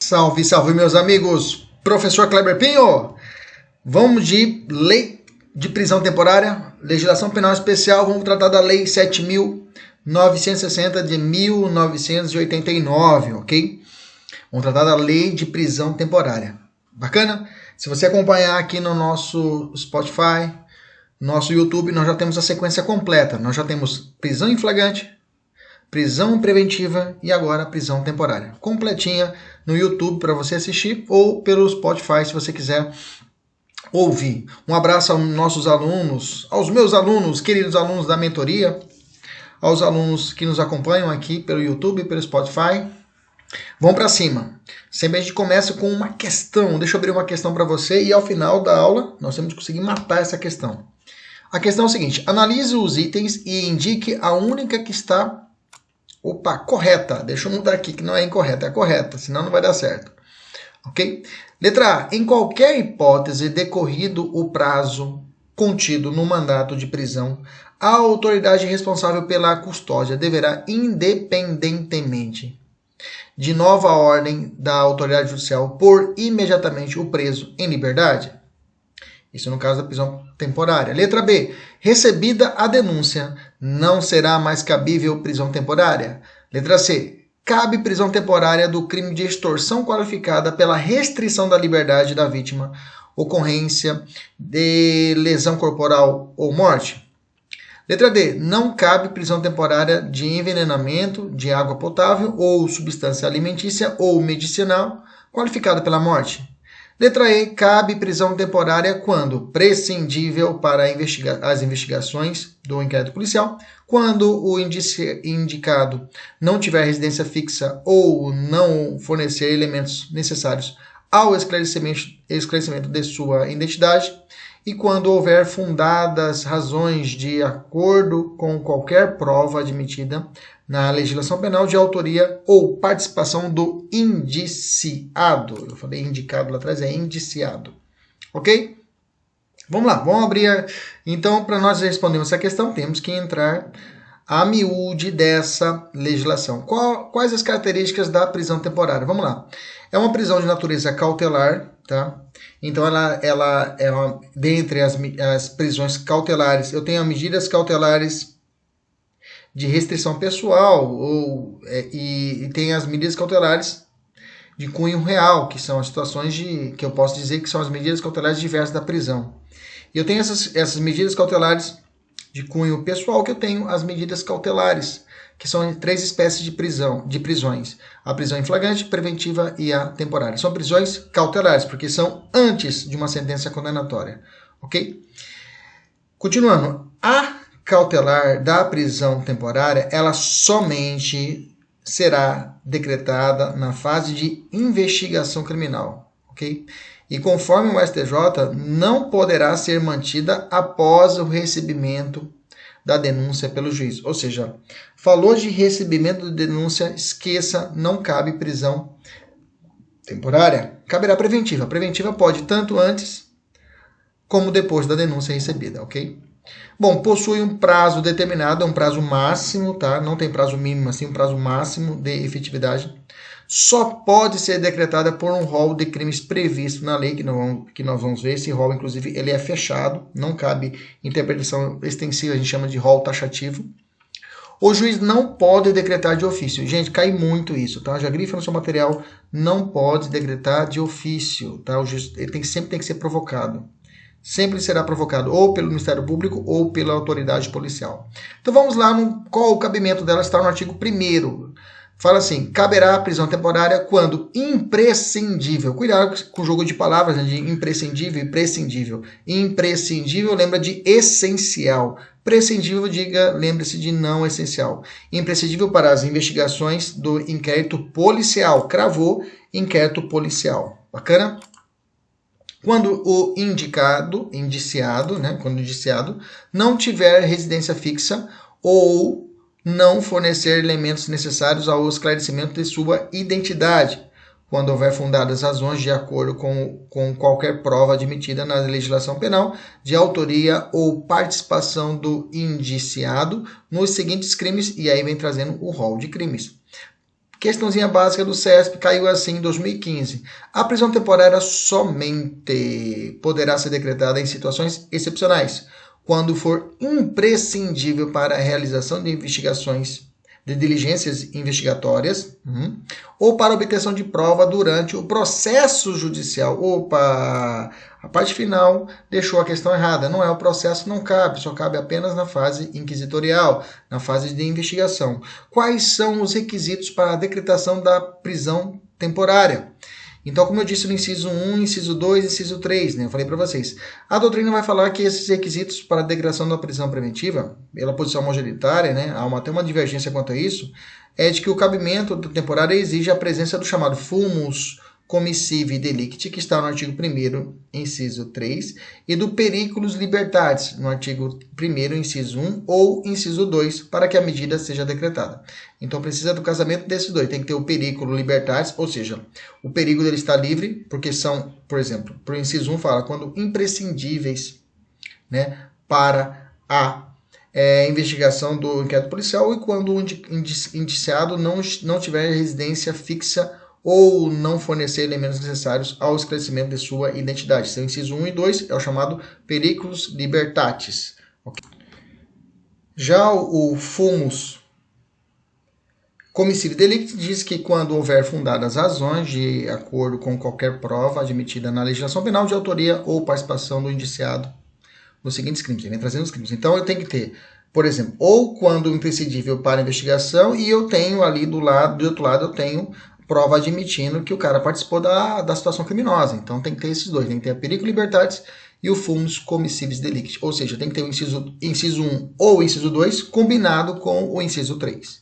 Salve, salve, meus amigos! Professor Kleber Pinho! Vamos de lei de prisão temporária, legislação penal especial, vamos tratar da lei 7.960 de 1989, ok? Vamos tratar da lei de prisão temporária. Bacana? Se você acompanhar aqui no nosso Spotify, nosso YouTube, nós já temos a sequência completa. Nós já temos prisão em flagrante, prisão preventiva e agora prisão temporária. Completinha no YouTube para você assistir ou pelo Spotify se você quiser ouvir. Um abraço aos nossos alunos, aos meus alunos, queridos alunos da mentoria, aos alunos que nos acompanham aqui pelo YouTube e pelo Spotify. Vamos para cima. Sempre a gente começa com uma questão. Deixa eu abrir uma questão para você e ao final da aula nós temos que conseguir matar essa questão. A questão é o seguinte: analise os itens e indique a única que está correta. Deixa eu mudar aqui que não é incorreta, é correta, senão não vai dar certo. Ok? Letra A. Em qualquer hipótese decorrido o prazo contido no mandato de prisão, a autoridade responsável pela custódia deverá, independentemente de nova ordem da autoridade judicial, pôr imediatamente o preso em liberdade. Isso no caso da prisão temporária. Letra B. Recebida a denúncia, não será mais cabível prisão temporária. Letra C. Cabe prisão temporária do crime de extorsão qualificada pela restrição da liberdade da vítima, ocorrência de lesão corporal ou morte. Letra D. Não cabe prisão temporária de envenenamento de água potável ou substância alimentícia ou medicinal qualificada pela morte. Letra E. Cabe prisão temporária quando prescindível para as investigações do inquérito policial, quando o indicado não tiver residência fixa ou não fornecer elementos necessários ao esclarecimento de sua identidade, e quando houver fundadas razões de acordo com qualquer prova admitida na legislação penal de autoria ou participação do indiciado. Eu falei indicado lá atrás, é indiciado. Ok? Vamos lá, vamos abrir. Então, para nós respondermos essa questão, temos que entrar a miúde dessa legislação. Quais as características da prisão temporária? Vamos lá. É uma prisão de natureza cautelar, tá? Então, ela é dentre as prisões cautelares, eu tenho as medidas cautelares de restrição pessoal e tem as medidas cautelares de cunho real, que são as situações que eu posso dizer que são as medidas cautelares diversas da prisão. E eu tenho essas medidas cautelares de cunho pessoal, que eu tenho as medidas cautelares, que são três espécies de prisões. A prisão em flagrante, preventiva e a temporária. São prisões cautelares, porque são antes de uma sentença condenatória. Ok? Continuando, a cautelar da prisão temporária, ela somente será decretada na fase de investigação criminal, ok? E conforme o STJ, não poderá ser mantida após o recebimento da denúncia pelo juiz. Ou seja, falou de recebimento de denúncia, esqueça, não cabe prisão temporária, caberá preventiva. A preventiva pode tanto antes como depois da denúncia recebida, ok? Bom, possui um prazo determinado, é um prazo máximo, tá? Não tem prazo mínimo, assim, um prazo máximo de efetividade. Só pode ser decretada por um rol de crimes previsto na lei, que nós vamos ver. Esse rol, inclusive, ele é fechado, não cabe interpretação extensiva, a gente chama de rol taxativo. O juiz não pode decretar de ofício. Gente, cai muito isso, tá? Já grifa no seu material, não pode decretar de ofício, tá? O juiz sempre tem que ser provocado. Sempre será provocado ou pelo Ministério Público ou pela autoridade policial. Então vamos lá, qual o cabimento dela está no artigo 1º. Fala assim: caberá a prisão temporária quando imprescindível. Cuidado com o jogo de palavras, né, de imprescindível e prescindível. Imprescindível lembra de essencial. Prescindível, lembre-se de não essencial. Imprescindível para as investigações do inquérito policial. Cravou, inquérito policial. Bacana? Quando o indiciado, né, quando o indiciado não tiver residência fixa ou não fornecer elementos necessários ao esclarecimento de sua identidade, quando houver fundadas razões de acordo com qualquer prova admitida na legislação penal de autoria ou participação do indiciado nos seguintes crimes, e aí vem trazendo o rol de crimes. Questãozinha básica do CESP, caiu assim em 2015. A prisão temporária somente poderá ser decretada em situações excepcionais, quando for imprescindível para a realização de investigações, de diligências investigatórias, ou para obtenção de prova durante o processo judicial. Opa! A parte final deixou a questão errada. Não é o processo, não cabe, só cabe apenas na fase inquisitorial, na fase de investigação. Quais são os requisitos para a decretação da prisão temporária? Então, como eu disse no inciso 1, inciso 2, inciso 3, né? Eu falei para vocês. A doutrina vai falar que esses requisitos para a decretação da prisão preventiva, pela posição majoritária, né? Há até uma divergência quanto a isso, é de que o cabimento da temporária exige a presença do chamado fumus commissive delicti, que está no artigo 1º, inciso 3, e do periculus libertatis, no artigo 1º, inciso 1 ou inciso 2, para que a medida seja decretada. Então precisa do casamento desses dois. Tem que ter o periculo libertatis, ou seja, o perigo dele estar livre, porque são, por exemplo, por inciso 1 fala, quando imprescindíveis, né, para a investigação do inquérito policial e quando o indiciado não tiver residência fixa ou não fornecer elementos necessários ao esclarecimento de sua identidade. Seu inciso 1 e 2 é o chamado periculus libertatis. Okay? Já o fumus commissive delicti diz que quando houver fundadas razões de acordo com qualquer prova admitida na legislação penal de autoria ou participação do indiciado nos seguintes crimes. Ele vem trazendo os crimes. Então eu tenho que ter, por exemplo, ou quando imprescindível para a investigação e eu tenho ali do outro lado eu tenho prova admitindo que o cara participou da situação criminosa. Então tem que ter esses dois, tem que ter a periculum libertatis e o fumus commissive delicti. Ou seja, tem que ter o inciso 1 ou o inciso 2 combinado com o inciso 3.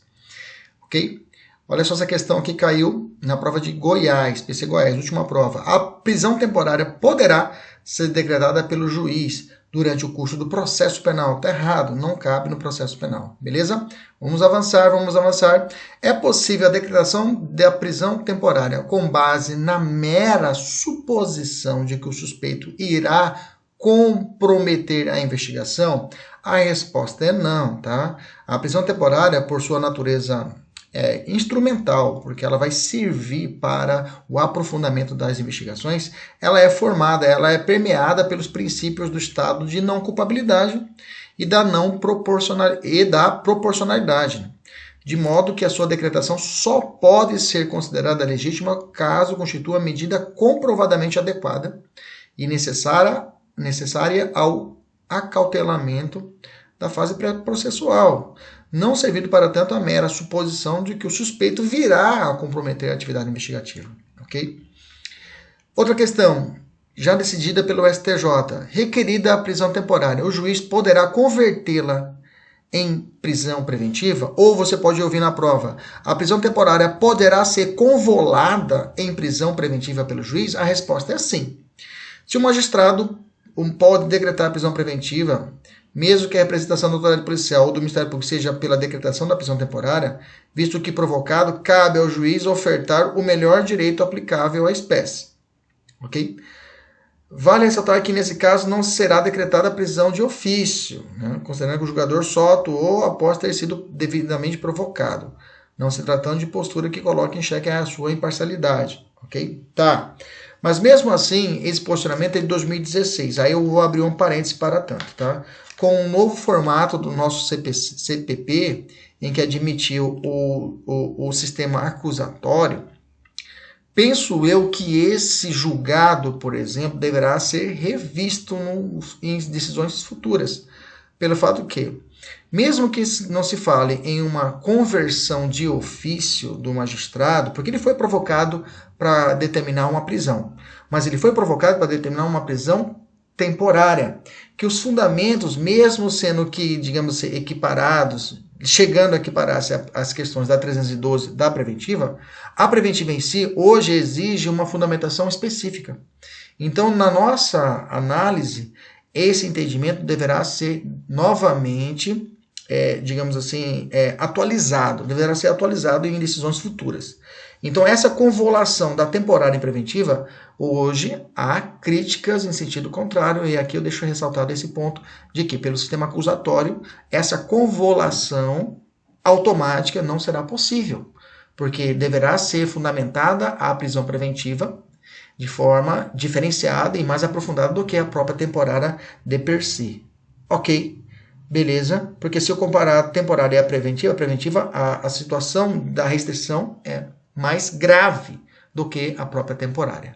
Ok? Olha só essa questão que caiu na prova de Goiás, PC Goiás, última prova. A prisão temporária poderá ser decretada pelo juiz durante o curso do processo penal. Está errado, não cabe no processo penal. Beleza? Vamos avançar. É possível a decretação da prisão temporária com base na mera suposição de que o suspeito irá comprometer a investigação? A resposta é não, tá? A prisão temporária, por sua natureza instrumental, porque ela vai servir para o aprofundamento das investigações, ela é formada, ela é permeada pelos princípios do estado de não culpabilidade e da proporcionalidade, de modo que a sua decretação só pode ser considerada legítima caso constitua medida comprovadamente adequada e necessária ao acautelamento da fase pré-processual, não servindo para tanto a mera suposição de que o suspeito virá a comprometer a atividade investigativa. Ok? Outra questão, já decidida pelo STJ, requerida a prisão temporária, o juiz poderá convertê-la em prisão preventiva? Ou você pode ouvir na prova, a prisão temporária poderá ser convolada em prisão preventiva pelo juiz? A resposta é sim. Se o magistrado pode decretar a prisão preventiva, mesmo que a representação da autoridade policial ou do Ministério Público seja pela decretação da prisão temporária, visto que provocado, cabe ao juiz ofertar o melhor direito aplicável à espécie. Ok? Vale ressaltar que, nesse caso, não será decretada a prisão de ofício, né? Considerando que o julgador só atuou após ter sido devidamente provocado, não se tratando de postura que coloque em xeque a sua imparcialidade. Ok? Tá. Mas mesmo assim, esse posicionamento é de 2016. Aí eu vou abrir um parêntese para tanto, tá? Com um novo formato do nosso CPP, em que admitiu o sistema acusatório, penso eu que esse julgado, por exemplo, deverá ser revisto em decisões futuras, pelo fato que, mesmo que não se fale em uma conversão de ofício do magistrado, porque ele foi provocado para determinar uma prisão, mas ele foi provocado para determinar uma prisão temporária, que os fundamentos, mesmo sendo que, digamos, equiparados, chegando a equiparar-se as questões da 312 da preventiva, a preventiva em si hoje exige uma fundamentação específica. Então, na nossa análise, esse entendimento deverá ser novamente, digamos assim, atualizado, deverá ser atualizado em decisões futuras. Então, essa convolução da temporária e preventiva, hoje há críticas em sentido contrário, e aqui eu deixo ressaltado esse ponto de que, pelo sistema acusatório, essa convolução automática não será possível, porque deverá ser fundamentada a prisão preventiva de forma diferenciada e mais aprofundada do que a própria temporária de per se. Ok, beleza, porque se eu comparar a temporária e a preventiva, a situação da restrição é mais grave do que a própria temporária.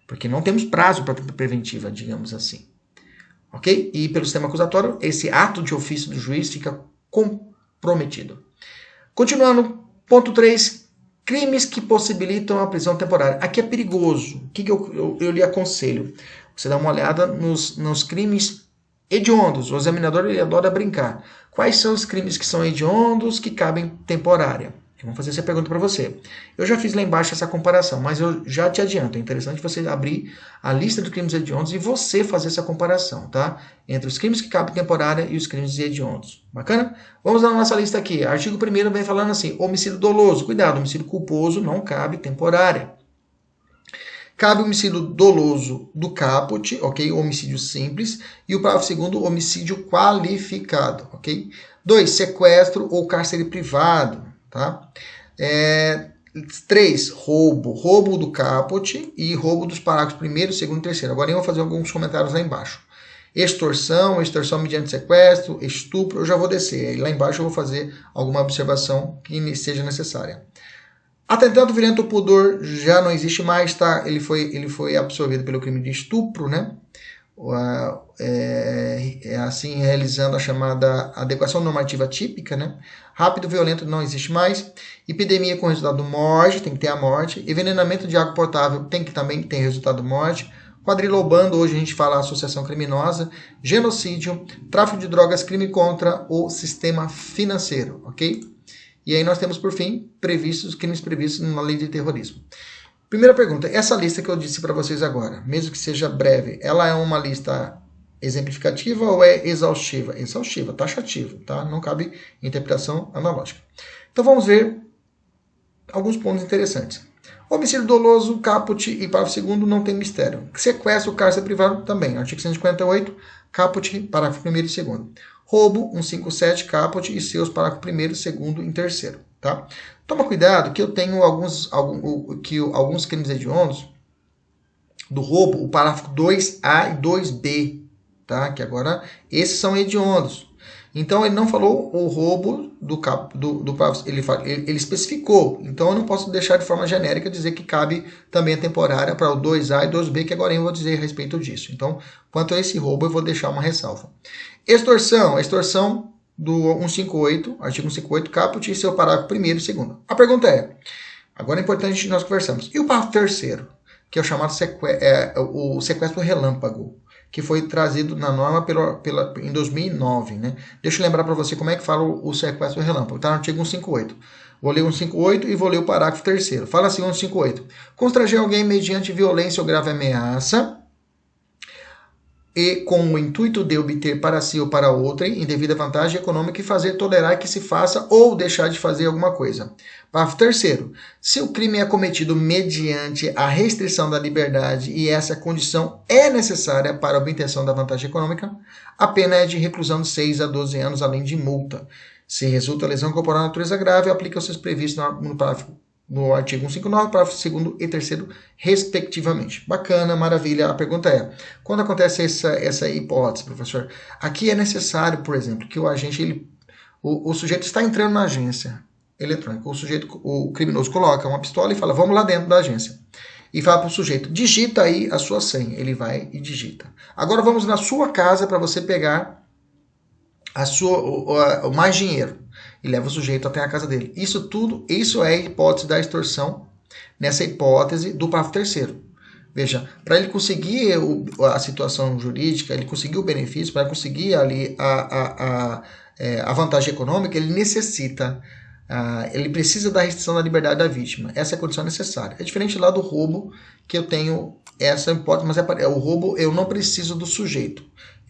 Porque não temos prazo para preventiva, digamos assim. Ok? E pelo sistema acusatório, esse ato de ofício do juiz fica comprometido. Continuando, ponto 3, crimes que possibilitam a prisão temporária. Aqui é perigoso. O que eu lhe aconselho? Você dá uma olhada nos crimes hediondos. O examinador ele adora brincar. Quais são os crimes que são hediondos que cabem temporária? Eu vou fazer essa pergunta para você. Eu já fiz lá embaixo essa comparação, mas eu já te adianto. É interessante você abrir a lista dos crimes hediondos e você fazer essa comparação, tá? Entre os crimes que cabem temporária e os crimes hediondos. Bacana? Vamos na nossa lista aqui. Artigo 1º vem falando assim, homicídio doloso. Cuidado, homicídio culposo não cabe temporária. Cabe o homicídio doloso do caput, ok? Homicídio simples. E o parágrafo 2º, homicídio qualificado, ok? 2, sequestro ou cárcere privado. Tá? 3, roubo do caput e roubo dos parágrafos 1º, 2º e 3º. Agora eu vou fazer alguns comentários lá embaixo. Extorsão mediante sequestro, estupro, eu já vou descer. Aí lá embaixo eu vou fazer alguma observação que seja necessária. Atentado violento ao pudor já não existe mais, tá? Ele foi absorvido pelo crime de estupro, né? Assim realizando a chamada adequação normativa típica, né? Rápido violento não existe mais. Epidemia com resultado morte, tem que ter a morte. Envenenamento de água potável tem que também ter resultado morte. Quadrilobando, hoje a gente fala associação criminosa. Genocídio, tráfico de drogas, crime contra o sistema financeiro, ok? E aí nós temos, por fim, crimes previstos na lei de terrorismo. Primeira pergunta, essa lista que eu disse para vocês agora, mesmo que seja breve, ela é uma lista exemplificativa ou é exaustiva? Exaustiva, taxativa, tá? Não cabe interpretação analógica. Então vamos ver alguns pontos interessantes. Homicídio doloso, caput e parágrafo 2º não tem mistério. Sequestro, cárcere privado também. Artigo 158, caput, parágrafo 1º e 2º. Roubo, 157, caput e seus parágrafo 1º, 2º e 3º. Tá? Toma cuidado que eu tenho alguns crimes hediondos do roubo, o parágrafo 2A e 2B, tá? Que agora esses são hediondos. Então ele não falou o roubo do parágrafo, ele especificou. Então eu não posso deixar de forma genérica dizer que cabe também a temporária para o 2A e 2B, que agora eu vou dizer a respeito disso. Então, quanto a esse roubo, eu vou deixar uma ressalva. Extorsão do 158, artigo 158, caput e seu parágrafo 1º e 2º. A pergunta é, agora é importante nós conversarmos, e o parágrafo 3º, que é o chamado o sequestro relâmpago, que foi trazido na norma em 2009, né? Deixa eu lembrar para você como é que fala o sequestro relâmpago. Está no artigo 158. Vou ler o 158 e vou ler o parágrafo 3º. Fala assim, 158. Constranger alguém mediante violência ou grave ameaça e com o intuito de obter para si ou para outrem indevida vantagem econômica e fazer tolerar que se faça ou deixar de fazer alguma coisa. Parágrafo 3º. Se o crime é cometido mediante a restrição da liberdade e essa condição é necessária para a obtenção da vantagem econômica, a pena é de reclusão de 6 a 12 anos, além de multa. Se resulta lesão corporal de natureza grave, aplica os seus previstos no artigo 159, parágrafo 2º e 3º, respectivamente. Bacana, maravilha. A pergunta é, quando acontece essa hipótese, professor? Aqui é necessário, por exemplo, que o agente, o sujeito está entrando na agência eletrônica. O criminoso coloca uma pistola e fala, vamos lá dentro da agência. E fala para o sujeito, digita aí a sua senha. Ele vai e digita. Agora vamos na sua casa para você pegar mais dinheiro. E leva o sujeito até a casa dele. Isso é a hipótese da extorsão, nessa hipótese do parágrafo 3º. Veja, para ele conseguir a situação jurídica, ele conseguir o benefício, para conseguir ali a vantagem econômica, ele necessita, ele precisa da restrição da liberdade da vítima. Essa é a condição necessária. É diferente lá do roubo, que eu tenho essa hipótese, mas o roubo eu não preciso do sujeito.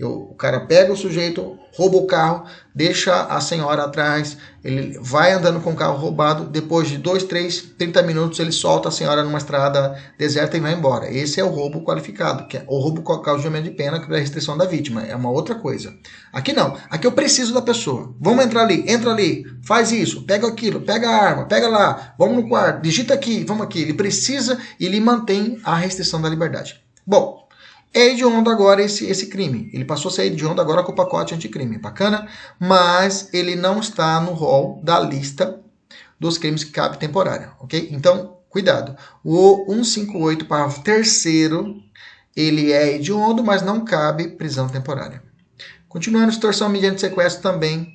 O cara pega o sujeito, rouba o carro, deixa a senhora atrás, ele vai andando com o carro roubado, depois de 2, 3, 30 minutos ele solta a senhora numa estrada deserta e vai embora. Esse é o roubo qualificado, que é o roubo com causamento de pena, que é a restrição da vítima, é uma outra coisa. Aqui não, aqui eu preciso da pessoa. Vamos entrar ali, entra ali, faz isso, pega aquilo, pega a arma, pega lá, vamos no quarto, digita aqui, vamos aqui. Ele precisa e ele mantém a restrição da liberdade. Bom, é hediondo agora esse crime. Ele passou a ser hediondo agora com o pacote anticrime. Bacana? Mas ele não está no rol da lista dos crimes que cabe temporária. Ok? Então, cuidado. O 158, parágrafo 3º, ele é hediondo, mas não cabe prisão temporária. Continuando, extorsão mediante sequestro também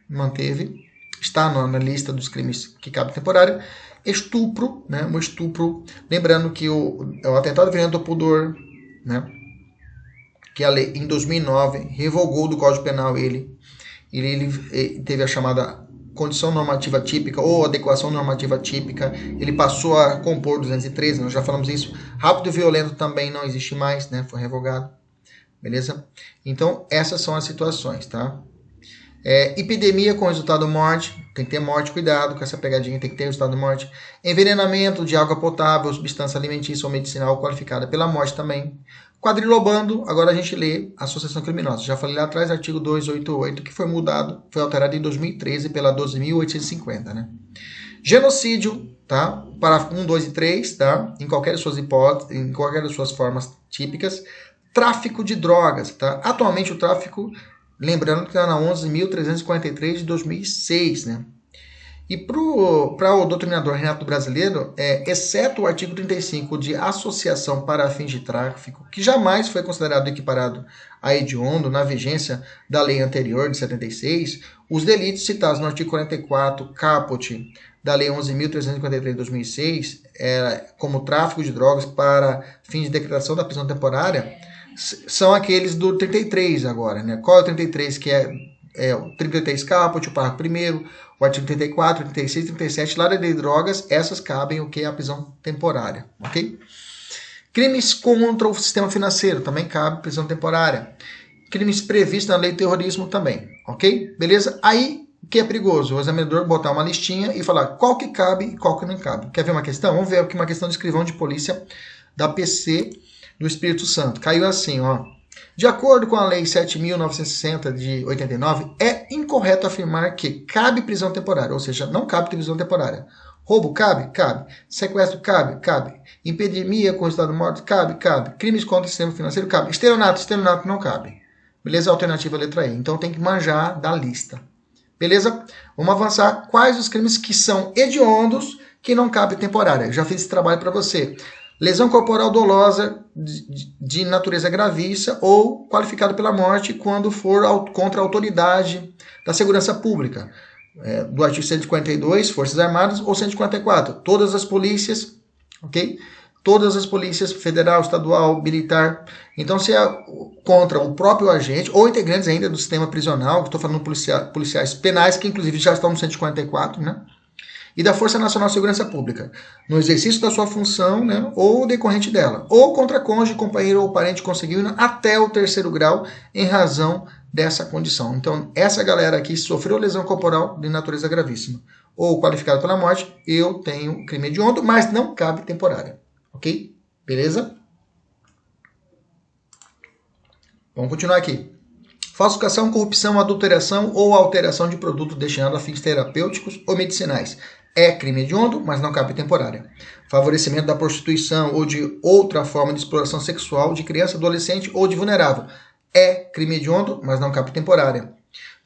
manteve. Está na lista dos crimes que cabe temporária. Estupro, né? Um estupro. Lembrando que o atentado violento ao pudor, né? Que a lei, em 2009, revogou do Código Penal ele teve a chamada condição normativa típica ou adequação normativa típica, ele passou a compor 213, nós já falamos isso. Rápido e violento também não existe mais, né? Foi revogado, beleza? Então, essas são as situações, tá? Epidemia com resultado morte, tem que ter morte, cuidado com essa pegadinha, tem que ter resultado de morte. Envenenamento de água potável, substância alimentícia ou medicinal qualificada pela morte também. Quadrilobando, agora a gente lê associação criminosa. Já falei lá atrás, artigo 288, que foi mudado, foi alterado em 2013 pela 12.850, né? Genocídio, tá? Parágrafo 1, 2 e 3, tá? Em qualquer de suas hipóteses, em qualquer das suas formas típicas. Tráfico de drogas, tá? Atualmente o tráfico, lembrando que está na 11.343 de 2006, né? E para o doutrinador Renato Brasileiro, exceto o artigo 35 de associação para fins de tráfico, que jamais foi considerado equiparado a hediondo na vigência da lei anterior de 76, os delitos citados no artigo 44 caput da lei 11.353 de 2006, como tráfico de drogas para fins de decretação da prisão temporária, são aqueles do 33 agora, né? Qual é o 33? Que é o 33 caput, o parágrafo 1º, o artigo 34, 36, 37, lá da lei de drogas, essas cabem o que é a prisão temporária, ok? Crimes contra o sistema financeiro, também cabe prisão temporária. Crimes previstos na lei de terrorismo também, ok? Beleza? Aí, o que é perigoso? O examinador botar uma listinha e falar qual que cabe e qual que não cabe. Quer ver uma questão? Vamos ver aqui uma questão de escrivão de polícia da PC do Espírito Santo. Caiu assim, ó. De acordo com a Lei 7.960 de 89, é incorreto afirmar que cabe prisão temporária, ou seja, não cabe prisão temporária. Roubo cabe? Cabe. Sequestro cabe? Cabe. Epidemia com resultado de morte? Cabe? Cabe. Crimes contra o sistema financeiro? Cabe. Estelionato não cabe. Beleza? Alternativa letra E. Então tem que manjar da lista. Beleza? Vamos avançar. Quais os crimes que são hediondos que não cabe temporária? Eu já fiz esse trabalho para você. Lesão corporal dolosa de natureza gravícia ou qualificado pela morte quando for contra a autoridade da segurança pública. Do artigo 142, Forças Armadas, ou 154, todas as polícias, ok? Todas as polícias, federal, estadual, militar. Então, se é contra o próprio agente, ou integrantes ainda do sistema prisional, estou falando policiais penais, que inclusive já estão no 154, né? E da Força Nacional de Segurança Pública, no exercício da sua função, né, ou decorrente dela, ou contra cônjuge, companheiro ou parente consanguíneo até o 3º grau em razão dessa condição. Então, essa galera aqui sofreu lesão corporal de natureza gravíssima, ou qualificada pela morte, eu tenho crime hediondo, mas não cabe temporária. Ok? Beleza? Vamos continuar aqui. Falsificação, corrupção, adulteração ou alteração de produto destinado a fins terapêuticos ou medicinais. É crime hediondo, mas não cabe temporária. Favorecimento da prostituição ou de outra forma de exploração sexual de criança, adolescente ou de vulnerável. É crime hediondo, mas não cabe temporária.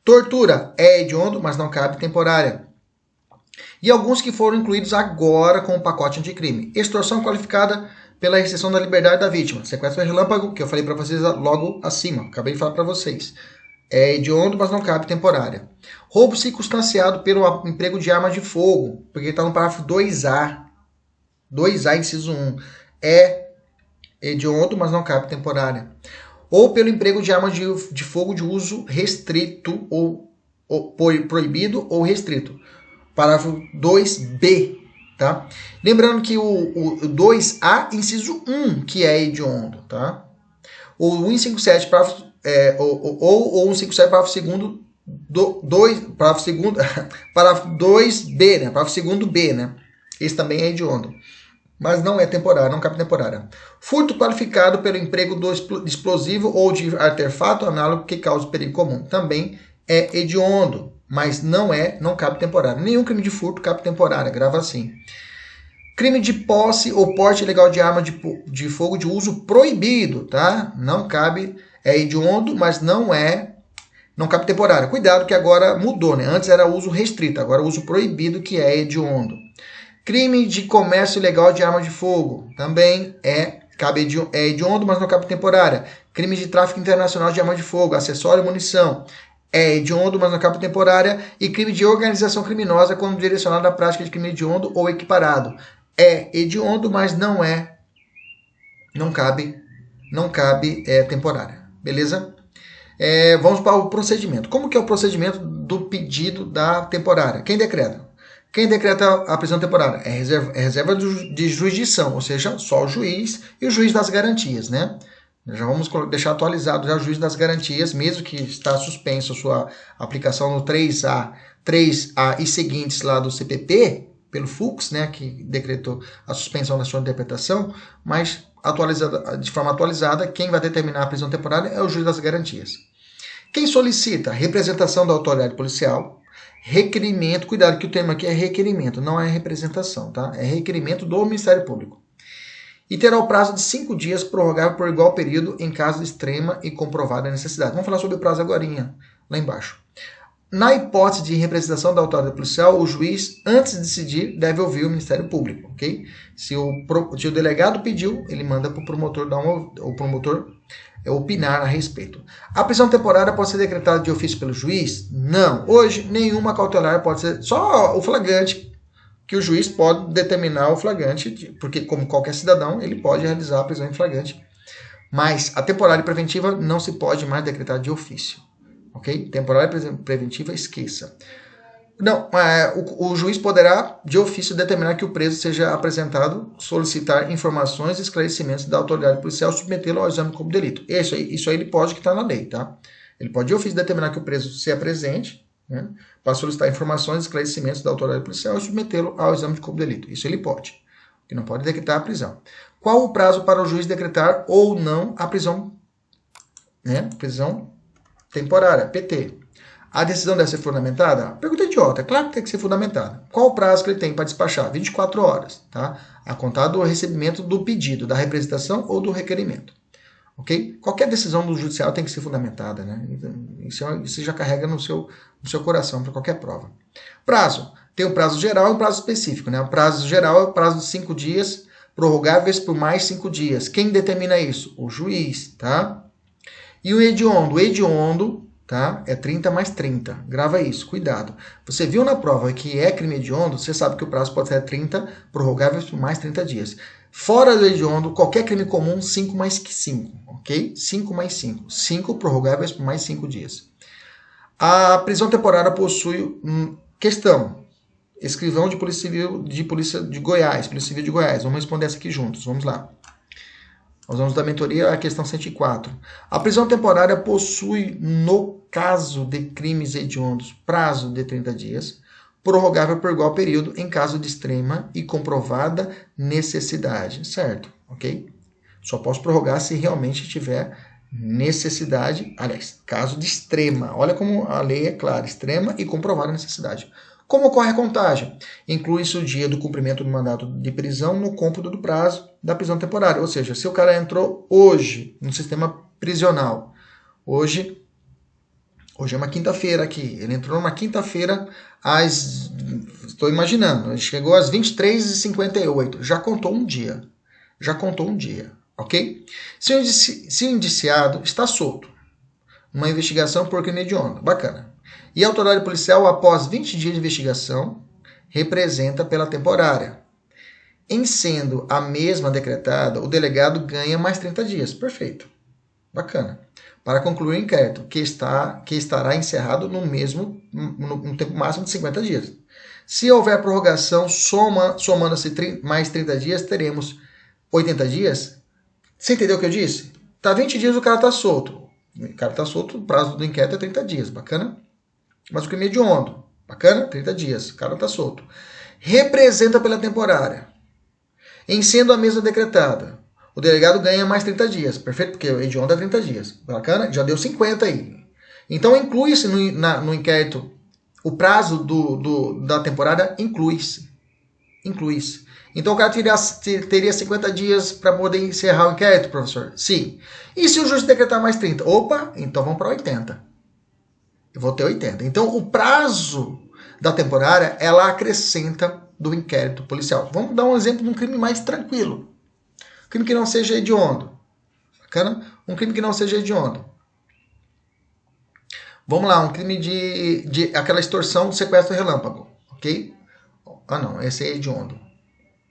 Tortura é hediondo, mas não cabe temporária. E alguns que foram incluídos agora com o pacote anticrime. Extorsão qualificada pela restrição da liberdade da vítima. Sequestro relâmpago, que eu falei para vocês logo acima. Acabei de falar para vocês. É hediondo, mas não cabe temporária. Roubo circunstanciado pelo emprego de arma de fogo, porque está no parágrafo 2A. 2A, inciso 1. É hediondo, mas não cabe temporária. Ou pelo emprego de arma de fogo de uso restrito, ou proibido ou restrito. Parágrafo 2B. Tá? Lembrando que o 2A, inciso 1, que é hediondo. Tá? O 157, parágrafo ou 157, parágrafo 2º, parágrafo 2º, parágrafo 2b, né? Parágrafo 2º B, né? Esse também é hediondo, mas não é temporário, não cabe temporária. Furto qualificado pelo emprego de explosivo ou de artefato análogo que cause perigo comum, também é hediondo, mas não cabe temporário. Nenhum crime de furto cabe temporária, grava assim. Crime de posse ou porte ilegal de arma de fogo de uso proibido, tá? Não cabe, é hediondo, mas não cabe temporário. Cuidado que agora mudou, né? Antes era uso restrito, agora uso proibido, que é hediondo. Crime de comércio ilegal de arma de fogo, também é hediondo, mas não cabe temporária. Crime de tráfico internacional de arma de fogo, acessório e munição, é hediondo, mas não cabe temporária. E crime de organização criminosa quando direcionado à prática de crime hediondo ou equiparado, é hediondo, mas não cabe temporária, beleza? Vamos para o procedimento. Como que é o procedimento do pedido da temporária? Quem decreta? Quem decreta a prisão temporária? É reserva de jurisdição, ou seja, só o juiz e o juiz das garantias, né? Já vamos deixar atualizado já o juiz das garantias, mesmo que está suspenso a sua aplicação no 3A e seguintes lá do CPP, pelo Fux, né, que decretou a suspensão da sua interpretação, mas de forma atualizada, quem vai determinar a prisão temporária é o juiz das garantias. Quem solicita? Representação da autoridade policial, requerimento, cuidado que o termo aqui é requerimento, não é representação, tá? É requerimento do Ministério Público. E terá o prazo de 5 dias, prorrogável por igual período em caso de extrema e comprovada necessidade. Vamos falar sobre o prazo agora, lá embaixo. Na hipótese de representação da autoridade policial, o juiz, antes de decidir, deve ouvir o Ministério Público, ok? Se o delegado pediu, ele manda para o promotor opinar a respeito. A prisão temporária pode ser decretada de ofício pelo juiz? Não. Hoje, nenhuma cautelar pode ser, só o flagrante, que o juiz pode determinar o flagrante, porque como qualquer cidadão, ele pode realizar a prisão em flagrante. Mas a temporária preventiva não se pode mais decretar de ofício. Ok? Temporária preventiva, esqueça. Não, o juiz poderá, de ofício, determinar que o preso seja apresentado, solicitar informações e esclarecimentos da autoridade policial, submetê-lo ao exame como delito. Isso aí ele pode, que está na lei, tá? Ele pode, de ofício, determinar que o preso se apresente, né, para solicitar informações e esclarecimentos da autoridade policial e submetê-lo ao exame de corpo de delito. Isso ele pode. O que não pode decretar a prisão. Qual o prazo para o juiz decretar ou não a prisão? Prisão temporária, PT. A decisão deve ser fundamentada? Pergunta idiota. Claro que tem que ser fundamentada. Qual o prazo que ele tem para despachar? 24 horas, tá? A contar do recebimento do pedido, da representação ou do requerimento. Ok? Qualquer decisão do judiciário tem que ser fundamentada, né? Isso já carrega no seu coração para qualquer prova. Prazo. Tem o prazo geral e o prazo específico, né? O prazo geral é o prazo de 5 dias, prorrogáveis por mais 5 dias. Quem determina isso? O juiz, tá? E o hediondo? O hediondo, tá? É 30 mais 30. Grava isso, cuidado. Você viu na prova que é crime hediondo, você sabe que o prazo pode ser 30, prorrogáveis por mais 30 dias. Fora do hediondo, qualquer crime comum, 5 mais 5, ok? 5 mais 5. 5 prorrogáveis por mais 5 dias. A prisão temporária possui questão. Escrivão de Polícia Civil de Goiás, Polícia Civil de Goiás. Vamos responder essa aqui juntos, vamos lá. Nós vamos da mentoria à questão 104. A prisão temporária possui, no caso de crimes hediondos, prazo de 30 dias, prorrogável por igual período em caso de extrema e comprovada necessidade. Certo, ok? Só posso prorrogar se realmente tiver necessidade, aliás, caso de extrema. Olha como a lei é clara, extrema e comprovada necessidade. Como ocorre a contagem? Inclui-se o dia do cumprimento do mandato de prisão no cômputo do prazo da prisão temporária. Ou seja, se o cara entrou hoje no sistema prisional, hoje é uma quinta-feira aqui, ele entrou numa quinta-feira estou imaginando, ele chegou às 23h58, já contou um dia, ok? Se o indiciado está solto, uma investigação por crime hediondo, bacana. E a autoridade policial, após 20 dias de investigação, representa pela temporária. Em sendo a mesma decretada, o delegado ganha mais 30 dias. Perfeito. Bacana. Para concluir o inquérito, que estará encerrado no tempo máximo de 50 dias. Se houver prorrogação, somando-se mais 30 dias, teremos 80 dias. Você entendeu o que eu disse? Tá 20 dias, o cara está solto. O cara está solto, o prazo do inquérito é 30 dias, bacana? Mas o crime é hediondo, bacana? 30 dias, o cara está solto. Representa pela temporária. Em sendo a mesma decretada, o delegado ganha mais 30 dias, perfeito? Porque o hediondo é 30 dias, bacana? Já deu 50 aí. Então inclui-se no inquérito, o prazo da temporada inclui-se. Então o cara teria 50 dias para poder encerrar o inquérito, professor? Sim. E se o juiz decretar mais 30? Opa, então vamos para 80. Eu vou ter 80. Então o prazo da temporária, ela acrescenta do inquérito policial. Vamos dar um exemplo de um crime mais tranquilo. Um crime que não seja hediondo. Bacana? Um crime que não seja hediondo. Vamos lá, um crime de aquela extorsão, sequestro relâmpago. Ok? Ah não, esse é hediondo.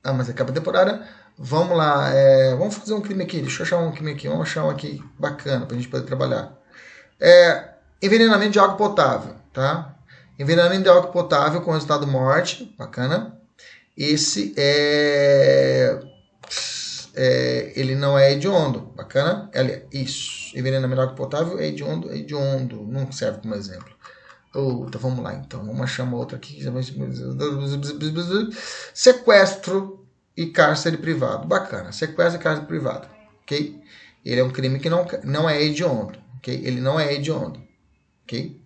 Ah, mas é capa temporária. Vamos lá, vamos fazer um crime aqui. Deixa eu achar um crime aqui. Vamos achar um aqui bacana pra gente poder trabalhar. Envenenamento de água potável, tá? Envenenamento de água potável com resultado morte, bacana. Esse ele não é hediondo, bacana. Isso, envenenamento de água potável é hediondo, não serve como exemplo. Então vamos lá, então. Vamos achar uma outra aqui. Sequestro e cárcere privado. Bacana. Sequestro e cárcere privado. Ok? Ele é um crime que não é hediondo. Ok? Ele não é hediondo. Ok?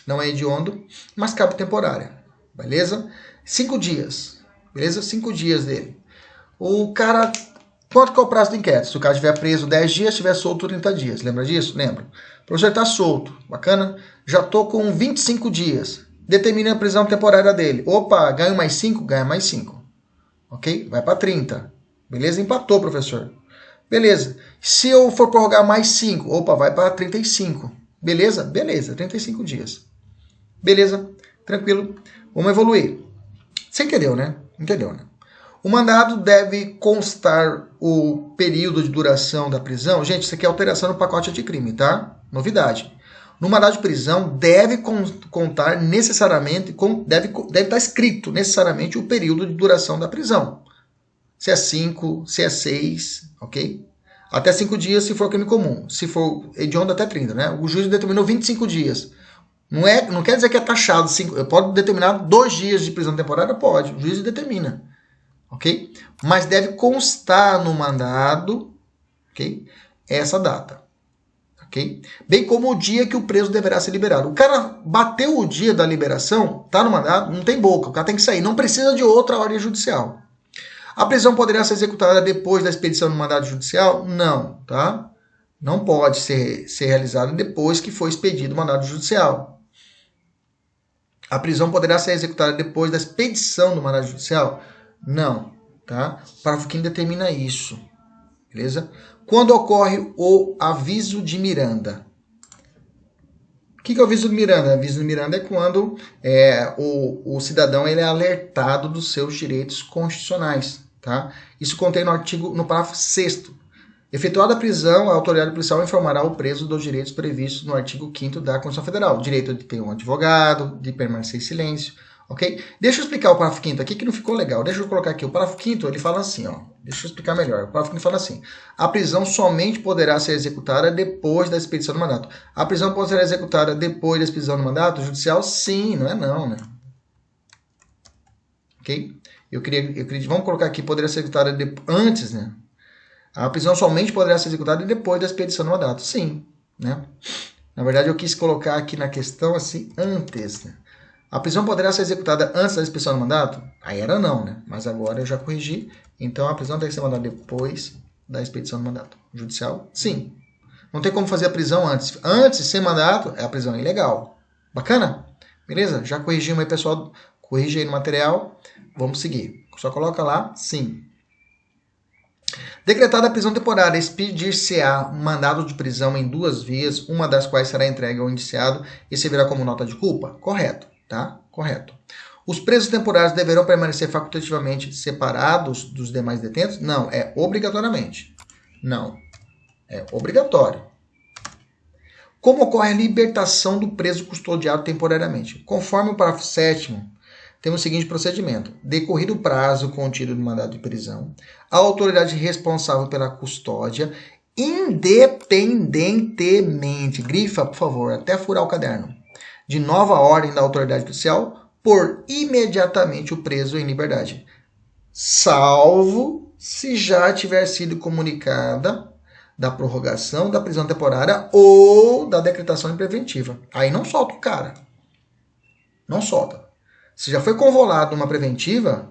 Não é hediondo, mas cabe temporária. Beleza? 5 dias. Beleza? 5 dias dele. O cara... Quanto que é o prazo do inquérito? Se o cara estiver preso 10 dias, estiver solto 30 dias. Lembra disso? Lembra. O professor está solto. Bacana? Já estou com 25 dias. Determina a prisão temporária dele. Opa, ganho mais 5? Ganha mais 5. Ok? Vai para 30. Beleza? Empatou, professor. Beleza. Se eu for prorrogar mais 5, opa, vai para 35. Beleza? Beleza. 35 dias. Beleza? Tranquilo. Vamos evoluir. Você entendeu, né? Entendeu, né? O mandado deve constar o período de duração da prisão. Gente, isso aqui é alteração no pacote anticrime, tá? Novidade. No mandado de prisão deve contar necessariamente, deve estar escrito necessariamente o período de duração da prisão. Se é 5, se é 6, ok? Até 5 dias se for crime comum. Se for hediondo, até 30, né? O juiz determinou 25 dias. Não quer dizer que é taxado. Pode determinar 2 dias de prisão temporária? Pode. O juiz determina. Ok? Mas deve constar no mandado, ok? Essa data. Ok? Bem como o dia que o preso deverá ser liberado. O cara bateu o dia da liberação, tá no mandado, não tem boca. O cara tem que sair. Não precisa de outra ordem judicial. A prisão poderá ser executada depois da expedição do mandado judicial? Não, tá? Não pode ser realizada depois que foi expedido o mandado judicial. A prisão poderá ser executada depois da expedição do mandado judicial? Não, tá? O parágrafo 5º determina isso, beleza? Quando ocorre o aviso de Miranda? O que é o aviso de Miranda? O aviso de Miranda é quando o cidadão ele é alertado dos seus direitos constitucionais, tá? Isso contém no parágrafo 6º. Efetuada a prisão, a autoridade policial informará o preso dos direitos previstos no artigo 5º da Constituição Federal. O direito de ter um advogado, de permanecer em silêncio, ok? Deixa eu explicar o parágrafo 5º aqui que não ficou legal. Deixa eu colocar aqui. O parágrafo 5º ele fala assim, ó. Deixa eu explicar melhor. O parágrafo 5º fala assim. A prisão somente poderá ser executada depois da expedição do mandato. A prisão pode ser executada depois da expedição do mandato judicial? Sim, não é não, né? Ok? Vamos colocar aqui, poderá ser executada antes, né? A prisão somente poderá ser executada depois da expedição do mandato. Sim, né? Na verdade, eu quis colocar aqui na questão assim, antes, né? A prisão poderá ser executada antes da expedição do mandato? Aí era não, né? Mas agora eu já corrigi. Então, a prisão tem que ser mandada depois da expedição do mandato. Judicial? Sim. Não tem como fazer a prisão antes. Antes, sem mandato, a prisão é ilegal. Bacana? Beleza? Já corrigimos aí, pessoal. Corrigi aí no material. Vamos seguir. Só coloca lá, sim. Decretada a prisão temporária, expedir-se-á mandado de prisão em 2 vias, uma das quais será entregue ao indiciado e servirá como nota de culpa? Correto, tá? Correto. Os presos temporários deverão permanecer facultativamente separados dos demais detentos? Não, é obrigatoriamente. Não, é obrigatório. Como ocorre a libertação do preso custodiado temporariamente? Conforme o parágrafo 7º, temos o seguinte procedimento. Decorrido o prazo contido no mandado de prisão, a autoridade responsável pela custódia independentemente, grifa, por favor, até furar o caderno, de nova ordem da autoridade judicial, por imediatamente o preso em liberdade, salvo se já tiver sido comunicada da prorrogação da prisão temporária ou da decretação de preventiva. Aí não solta o cara. Não solta. Se já foi convolado uma preventiva,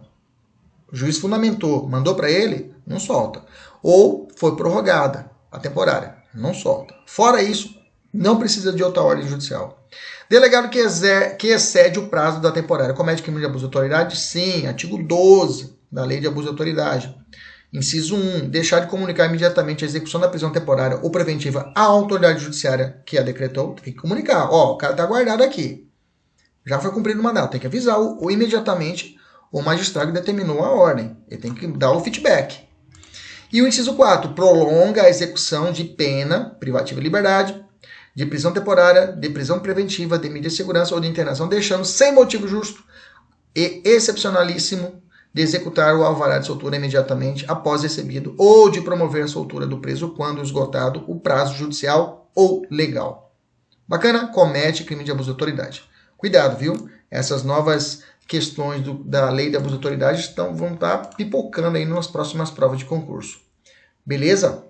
o juiz fundamentou, mandou para ele, não solta. Ou foi prorrogada a temporária, não solta. Fora isso, não precisa de outra ordem judicial. Delegado que excede o prazo da temporária comete crime de abuso de autoridade? Sim, artigo 12 da Lei de Abuso de Autoridade. Inciso 1, deixar de comunicar imediatamente a execução da prisão temporária ou preventiva à autoridade judiciária que a decretou. Tem que comunicar. Ó, o cara está guardado aqui. Já foi cumprido o mandato. Tem que avisar ou imediatamente o magistrado que determinou a ordem. Ele tem que dar o feedback. E o inciso 4, prolonga a execução de pena privativa de liberdade, de prisão temporária, de prisão preventiva, de medida de segurança ou de internação, deixando sem motivo justo e excepcionalíssimo de executar o alvará de soltura imediatamente após recebido ou de promover a soltura do preso quando esgotado o prazo judicial ou legal. Bacana? Comete crime de abuso de autoridade. Cuidado, viu? Essas novas questões da lei de abuso de autoridade vão estar pipocando aí nas próximas provas de concurso. Beleza?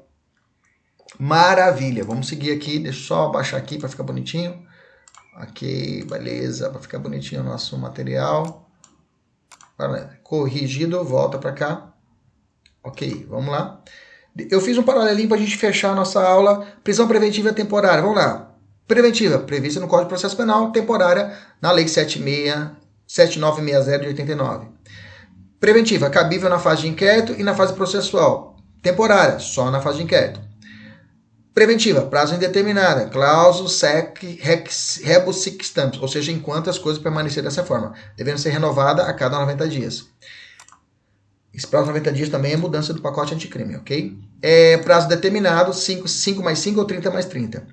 Maravilha. Vamos seguir aqui. Deixa eu só abaixar aqui para ficar bonitinho. Ok, beleza. Para ficar bonitinho o nosso material. Corrigido, volta para cá. Ok, vamos lá. Eu fiz um paralelinho para a gente fechar a nossa aula. Prisão preventiva temporária. Vamos lá. Preventiva, prevista no Código de Processo Penal. Temporária, na Lei 7960 de 89. Preventiva, cabível na fase de inquérito e na fase processual. Temporária, só na fase de inquérito. Preventiva, prazo indeterminado, clausus sec rebus sic stantibus, ou seja, enquanto as coisas permanecerem dessa forma, devendo ser renovada a cada 90 dias. Esse prazo de 90 dias também é mudança do pacote anticrime, ok? Prazo determinado, 5 mais 5 ou 30 mais 30.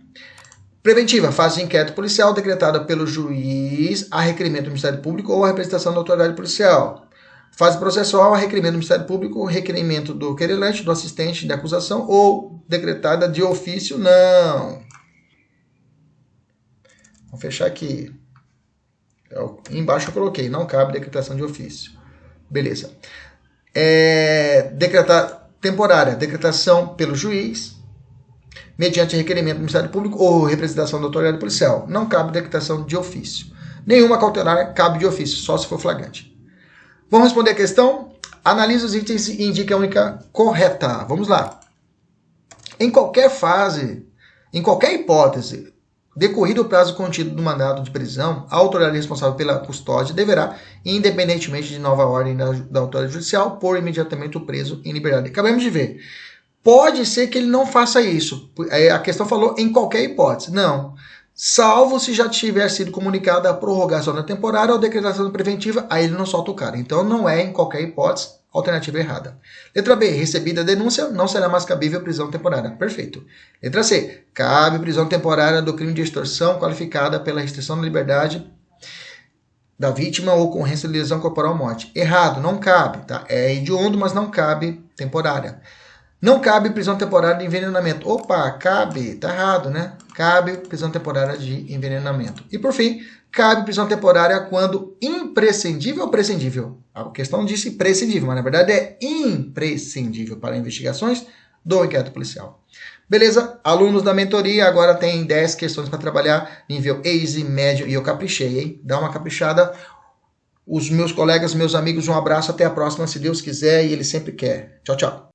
Preventiva, fase de inquérito policial decretada pelo juiz a requerimento do Ministério Público ou a representação da autoridade policial. Fase processual, a requerimento do Ministério Público, requerimento do querelante, do assistente de acusação ou decretada de ofício, não. Vou fechar aqui. Embaixo eu coloquei, não cabe decretação de ofício. Beleza. Temporária, decretação pelo juiz, mediante requerimento do Ministério Público ou representação da autoridade policial. Não cabe decretação de ofício. Nenhuma cautelar cabe de ofício, só se for flagrante. Vamos responder a questão? Analise os itens e indique a única correta. Vamos lá. Em qualquer fase, em qualquer hipótese, decorrido o prazo contido do mandado de prisão, a autoridade responsável pela custódia deverá, independentemente de nova ordem da autoridade judicial, pôr imediatamente o preso em liberdade. Acabamos de ver. Pode ser que ele não faça isso. A questão falou em qualquer hipótese. Não. Salvo se já tiver sido comunicada a prorrogação da temporária ou decretação preventiva, aí ele não solta o cara. Então não é em qualquer hipótese, alternativa errada. Letra B, recebida a denúncia, não será mais cabível prisão temporária. Perfeito. Letra C, cabe prisão temporária do crime de extorsão qualificada pela restrição da liberdade da vítima ou ocorrência de lesão corporal ou morte. Errado, não cabe. Tá? É hediondo, mas não cabe temporária. Não cabe prisão temporária de envenenamento. Opa, cabe, tá errado, né? Cabe prisão temporária de envenenamento. E por fim, cabe prisão temporária quando imprescindível ou prescindível. A questão disse prescindível, mas na verdade é imprescindível para investigações do inquérito policial. Beleza? Alunos da mentoria agora tem 10 questões para trabalhar, nível easy, médio e eu caprichei, hein? Dá uma caprichada. Os meus colegas, meus amigos, um abraço, até a próxima, se Deus quiser e Ele sempre quer. Tchau, tchau.